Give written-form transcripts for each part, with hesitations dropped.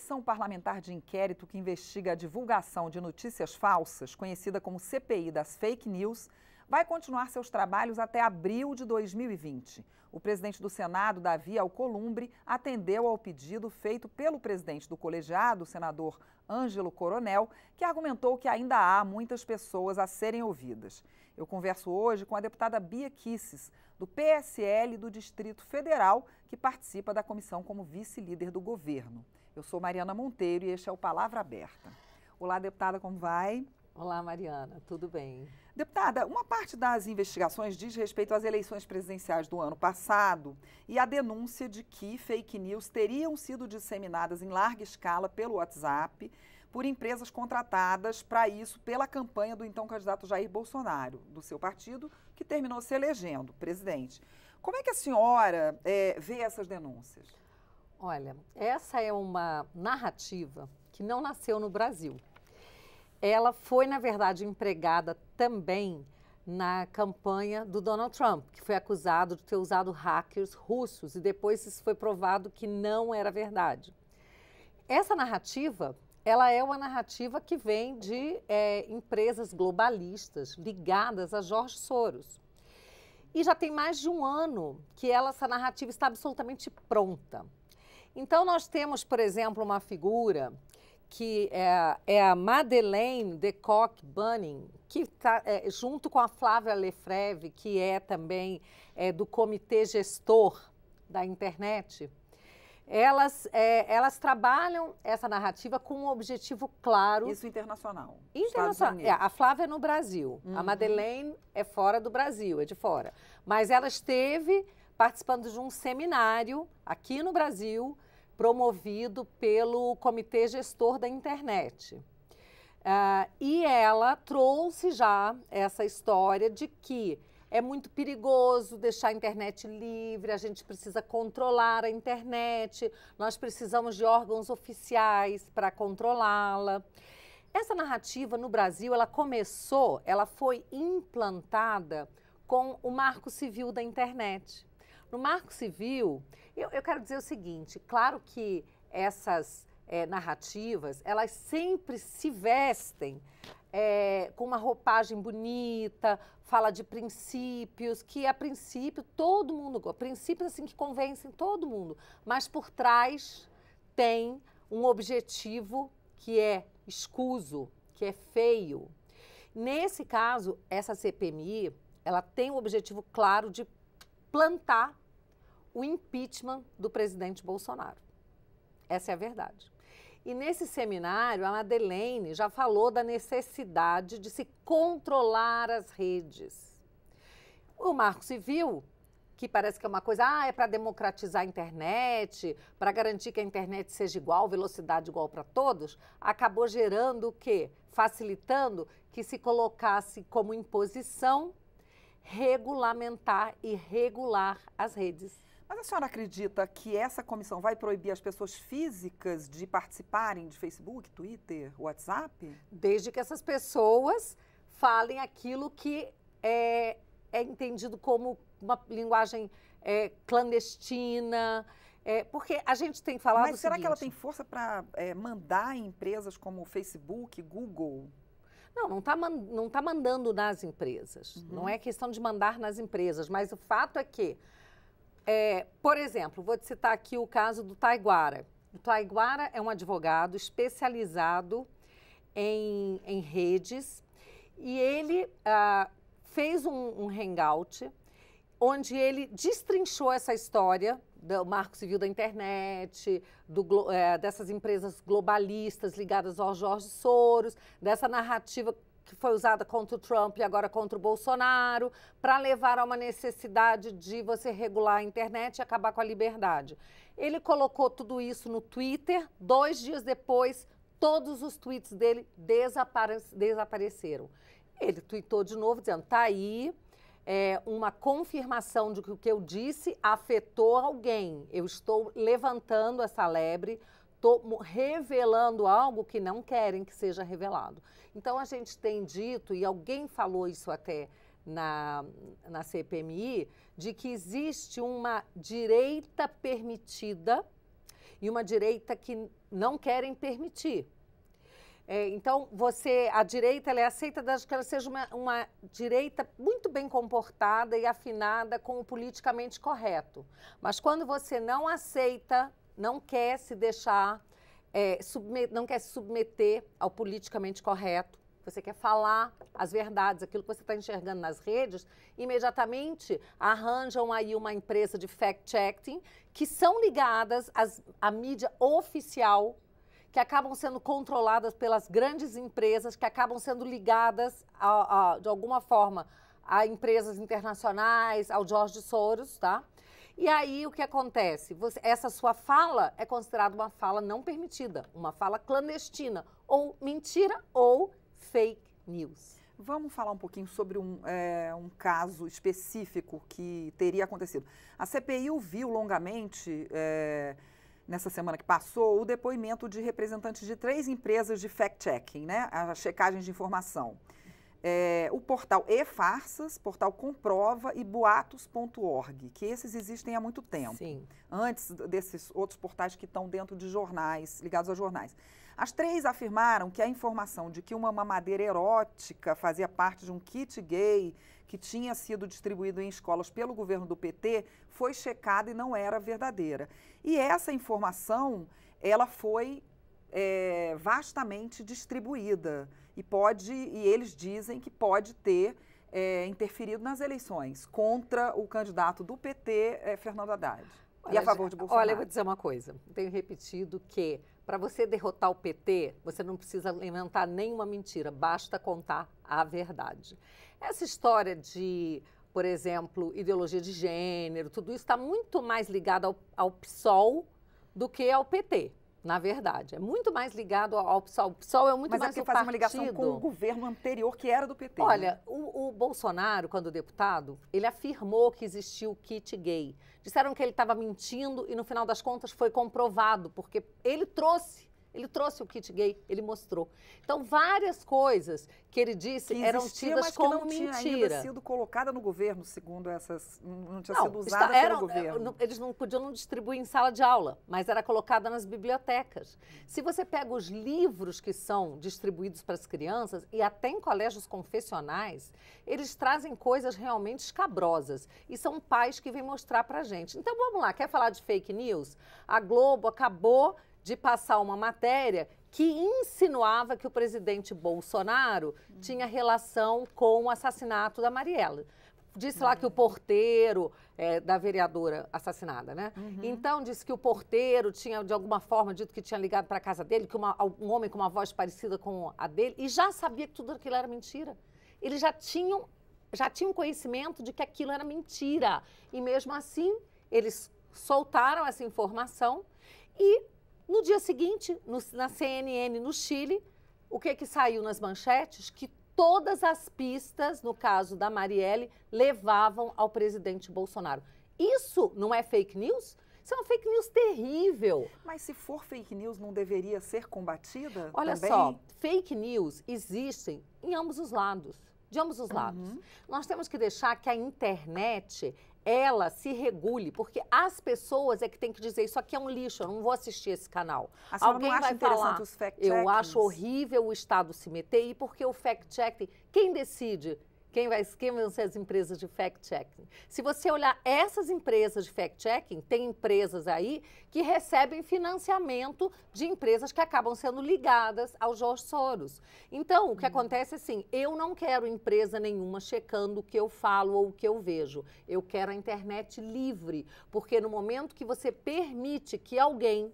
Comissão Parlamentar de Inquérito que investiga a divulgação de notícias falsas, conhecida como CPI das Fake News, vai continuar seus trabalhos até abril de 2020. O presidente do Senado, Davi Alcolumbre, atendeu ao pedido feito pelo presidente do colegiado, o senador Ângelo Coronel, que argumentou que ainda há muitas pessoas a serem ouvidas. Eu converso hoje com a deputada Bia Kicis, do PSL do Distrito Federal, que participa da comissão como vice-líder do governo. Eu sou Mariana Monteiro e este é o Palavra Aberta. Olá, deputada, como vai? Olá, Mariana, tudo bem? Deputada, uma parte das investigações diz respeito às eleições presidenciais do ano passado e a denúncia de que fake news teriam sido disseminadas em larga escala pelo WhatsApp por empresas contratadas para isso pela campanha do então candidato Jair Bolsonaro, do seu partido, que terminou se elegendo presidente. Como é que a senhora vê essas denúncias? Olha, essa é uma narrativa que não nasceu no Brasil. Ela foi, na verdade, empregada também na campanha do Donald Trump, que foi acusado de ter usado hackers russos e depois isso foi provado que não era verdade. Essa narrativa, ela é uma narrativa que vem de empresas globalistas ligadas a Jorge Soros. E já tem mais de um ano que essa narrativa está absolutamente pronta. Então, nós temos, por exemplo, uma figura que é a Madeleine de Kock Bunning, que está junto com a Flávia Lefebvre, que é também do comitê gestor da internet. Elas trabalham essa narrativa com um objetivo claro. Isso internacional. Internacional. A Flávia é no Brasil. A Madeleine é fora do Brasil, é de fora. Mas ela esteve participando de um seminário aqui no Brasil, promovido pelo Comitê Gestor da Internet. E ela trouxe já essa história de que é muito perigoso deixar a internet livre, a gente precisa controlar a internet, nós precisamos de órgãos oficiais para controlá-la. Essa narrativa no Brasil, ela foi implantada com o Marco Civil da internet. No Marco Civil, eu quero dizer o seguinte, claro que essas narrativas, elas sempre se vestem com uma roupagem bonita, fala de princípios, que a princípio todo mundo gosta, princípios assim que convencem todo mundo, mas por trás tem um objetivo que é escuso, que é feio. Nesse caso, essa CPMI, ela tem o objetivo claro de plantar o impeachment do presidente Bolsonaro. Essa é a verdade. E nesse seminário, a Madeleine já falou da necessidade de se controlar as redes. O Marco Civil, que parece que é uma coisa, é para democratizar a internet, para garantir que a internet seja igual, velocidade igual para todos, acabou gerando o quê? Facilitando que se colocasse como imposição regulamentar e regular as redes. Mas a senhora acredita que essa comissão vai proibir as pessoas físicas de participarem de Facebook, Twitter, WhatsApp? Desde que essas pessoas falem aquilo que é entendido como uma linguagem clandestina, porque a gente tem falado Mas será seguinte, que ela tem força para mandar em empresas como Facebook, Google? Não está mandando nas empresas. Não é questão de mandar nas empresas, mas o fato é que, por exemplo, vou te citar aqui o caso do Taiguara. O Taiguara é um advogado especializado em redes e ele fez um hangout onde ele destrinchou essa história do Marco Civil da internet, dessas empresas globalistas ligadas ao Jorge Soros, dessa narrativa que foi usada contra o Trump e agora contra o Bolsonaro, para levar a uma necessidade de você regular a internet e acabar com a liberdade. Ele colocou tudo isso no Twitter, 2 dias depois, todos os tweets dele desapareceram. Ele tweetou de novo, dizendo, tá aí, uma confirmação de que o que eu disse afetou alguém. Eu estou levantando essa lebre, estou revelando algo que não querem que seja revelado. Então, a gente tem dito, e alguém falou isso até na CPMI, de que existe uma direita permitida e uma direita que não querem permitir. Então, a direita ela é aceita desde que ela seja uma direita muito bem comportada e afinada com o politicamente correto. Mas quando você não aceita, não quer se deixar, não quer se submeter ao politicamente correto, você quer falar as verdades, aquilo que você está enxergando nas redes, imediatamente arranjam aí uma empresa de fact-checking que são ligadas à mídia oficial, que acabam sendo controladas pelas grandes empresas, que acabam sendo ligadas, de alguma forma, a empresas internacionais, ao George Soros, tá? E aí, o que acontece? Essa sua fala é considerada uma fala não permitida, uma fala clandestina, ou mentira ou fake news. Vamos falar um pouquinho sobre um caso específico que teria acontecido. A CPI ouviu longamente... nessa semana que passou, o depoimento de representantes de 3 empresas de fact-checking, né? A checagem de informação. O portal eFarsas, portal Comprova e boatos.org, que esses existem há muito tempo. Sim. Antes desses outros portais que estão dentro de jornais, ligados a jornais. As 3 afirmaram que a informação de que uma mamadeira erótica fazia parte de um kit gay que tinha sido distribuído em escolas pelo governo do PT foi checada e não era verdadeira. E essa informação, ela foi vastamente distribuída e eles dizem que pode ter interferido nas eleições contra o candidato do PT, Fernando Haddad, e a favor de Bolsonaro. Olha, eu vou dizer uma coisa, tenho repetido que para você derrotar o PT, você não precisa inventar nenhuma mentira, basta contar a verdade. Essa história de, por exemplo, ideologia de gênero, tudo isso está muito mais ligado ao PSOL do que ao PT, na verdade. É muito mais ligado ao PSOL. O PSOL é muito mais o partido. Mas faz uma ligação com o governo anterior, que era do PT. Olha, né? o Bolsonaro, quando deputado, ele afirmou que existia o kit gay. Disseram que ele estava mentindo e, no final das contas, foi comprovado, porque ele trouxe o kit gay, ele mostrou. Então, várias coisas que ele disse que eram tidas como mentira. Mas que não tinha ainda sido colocada no governo, segundo essas... Não tinha sido usada pelo governo. Eles não podiam distribuir em sala de aula, mas era colocada nas bibliotecas. Se você pega os livros que são distribuídos para as crianças, e até em colégios confessionais, eles trazem coisas realmente escabrosas. E são pais que vêm mostrar para a gente. Então, vamos lá, quer falar de fake news? A Globo acabou de passar uma matéria que insinuava que o presidente Bolsonaro tinha relação com o assassinato da Marielle. Disse lá que o porteiro da vereadora assassinada, né? Então, disse que o porteiro tinha, de alguma forma, dito que tinha ligado para a casa dele, que um homem com uma voz parecida com a dele, e já sabia que tudo aquilo era mentira. Eles já tinham conhecimento de que aquilo era mentira. E, mesmo assim, eles soltaram essa informação e... No dia seguinte, na CNN, no Chile, o que saiu nas manchetes? Que todas as pistas, no caso da Marielle, levavam ao presidente Bolsonaro. Isso não é fake news? Isso é uma fake news terrível. Mas se for fake news, não deveria ser combatida? Olha também? Só, fake news existem em ambos os lados. De ambos os lados. Nós temos que deixar que a internet... ela se regule, porque as pessoas é que tem que dizer, isso aqui é um lixo, eu não vou assistir esse canal. Alguém vai falar, os eu acho horrível o Estado se meter, e porque o fact-checking, quem decide? Quem vão ser as empresas de fact-checking? Se você olhar essas empresas de fact-checking, tem empresas aí que recebem financiamento de empresas que acabam sendo ligadas ao George Soros. Então, o que acontece é assim, eu não quero empresa nenhuma checando o que eu falo ou o que eu vejo. Eu quero a internet livre, porque no momento que você permite que alguém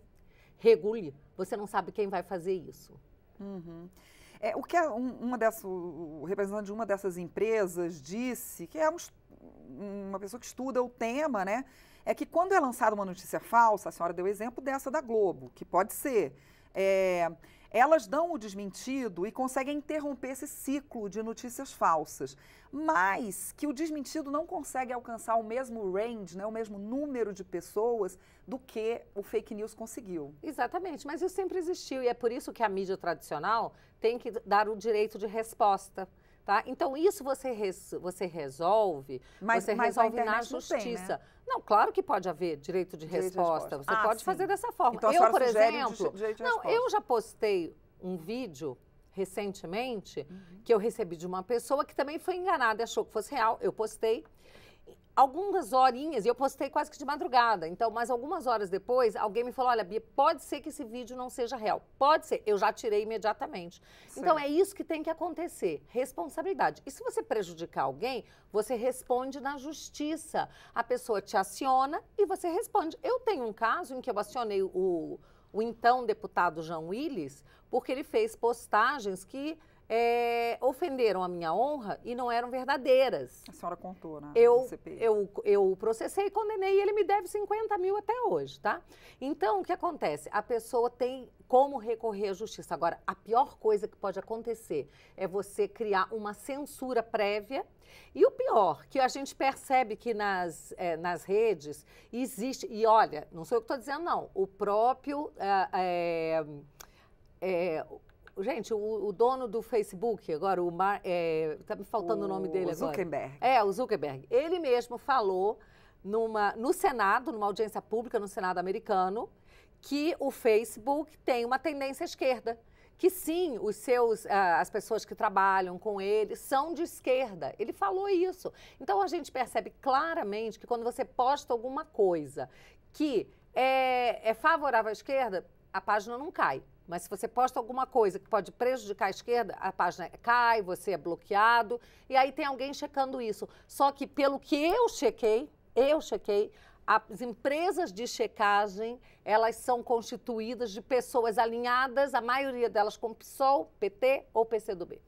regule, você não sabe quem vai fazer isso. O que o representante de uma dessas empresas disse, que é uma pessoa que estuda o tema, né? É que quando é lançada uma notícia falsa, a senhora deu o exemplo dessa da Globo, que pode ser, elas dão o desmentido e conseguem interromper esse ciclo de notícias falsas, mas que o desmentido não consegue alcançar o mesmo range, né, o mesmo número de pessoas do que o fake news conseguiu. Exatamente, mas isso sempre existiu e é por isso que a mídia tradicional tem que dar o direito de resposta. Tá? Então, isso você resolve, mas na justiça. Não, claro que pode haver direito de resposta. Você pode fazer dessa forma. Então, eu, por exemplo, eu já postei um vídeo recentemente que eu recebi de uma pessoa que também foi enganada e achou que fosse real. Eu postei algumas horinhas, e eu postei quase que de madrugada. Então, mas algumas horas depois, alguém me falou, olha, Bia, pode ser que esse vídeo não seja real. Pode ser. Eu já tirei imediatamente. Sim. Então, é isso que tem que acontecer. Responsabilidade. E se você prejudicar alguém, você responde na justiça. A pessoa te aciona e você responde. Eu tenho um caso em que eu acionei o então deputado João Willis, porque ele fez postagens que ofenderam a minha honra e não eram verdadeiras. A senhora contou, né? Eu processei, condenei e ele me deve 50 mil até hoje, tá? Então, o que acontece? A pessoa tem como recorrer à justiça. Agora, a pior coisa que pode acontecer é você criar uma censura prévia. E o pior, que a gente percebe que nas redes existe... E olha, não sou eu que estou dizendo, não. O próprio... Gente, o dono do Facebook, agora, tá me faltando o nome dele agora. Zuckerberg. O Zuckerberg. Ele mesmo falou no Senado, numa audiência pública no Senado americano, que o Facebook tem uma tendência à esquerda. Que sim, as pessoas que trabalham com ele são de esquerda. Ele falou isso. Então, a gente percebe claramente que quando você posta alguma coisa que é favorável à esquerda, a página não cai. Mas se você posta alguma coisa que pode prejudicar a esquerda, a página cai, você é bloqueado, e aí tem alguém checando isso. Só que pelo que eu chequei, as empresas de checagem, elas são constituídas de pessoas alinhadas, a maioria delas com PSOL, PT ou PCdoB.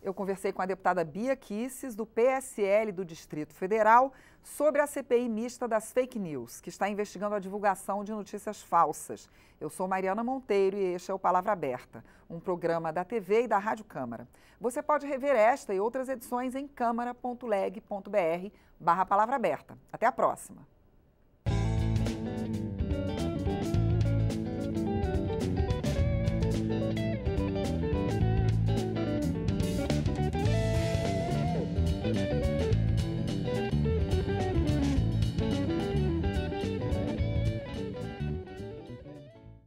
Eu conversei com a deputada Bia Kicis, do PSL do Distrito Federal, sobre a CPI mista das fake news, que está investigando a divulgação de notícias falsas. Eu sou Mariana Monteiro e este é o Palavra Aberta, um programa da TV e da Rádio Câmara. Você pode rever esta e outras edições em câmara.leg.br/palavra aberta. Até a próxima!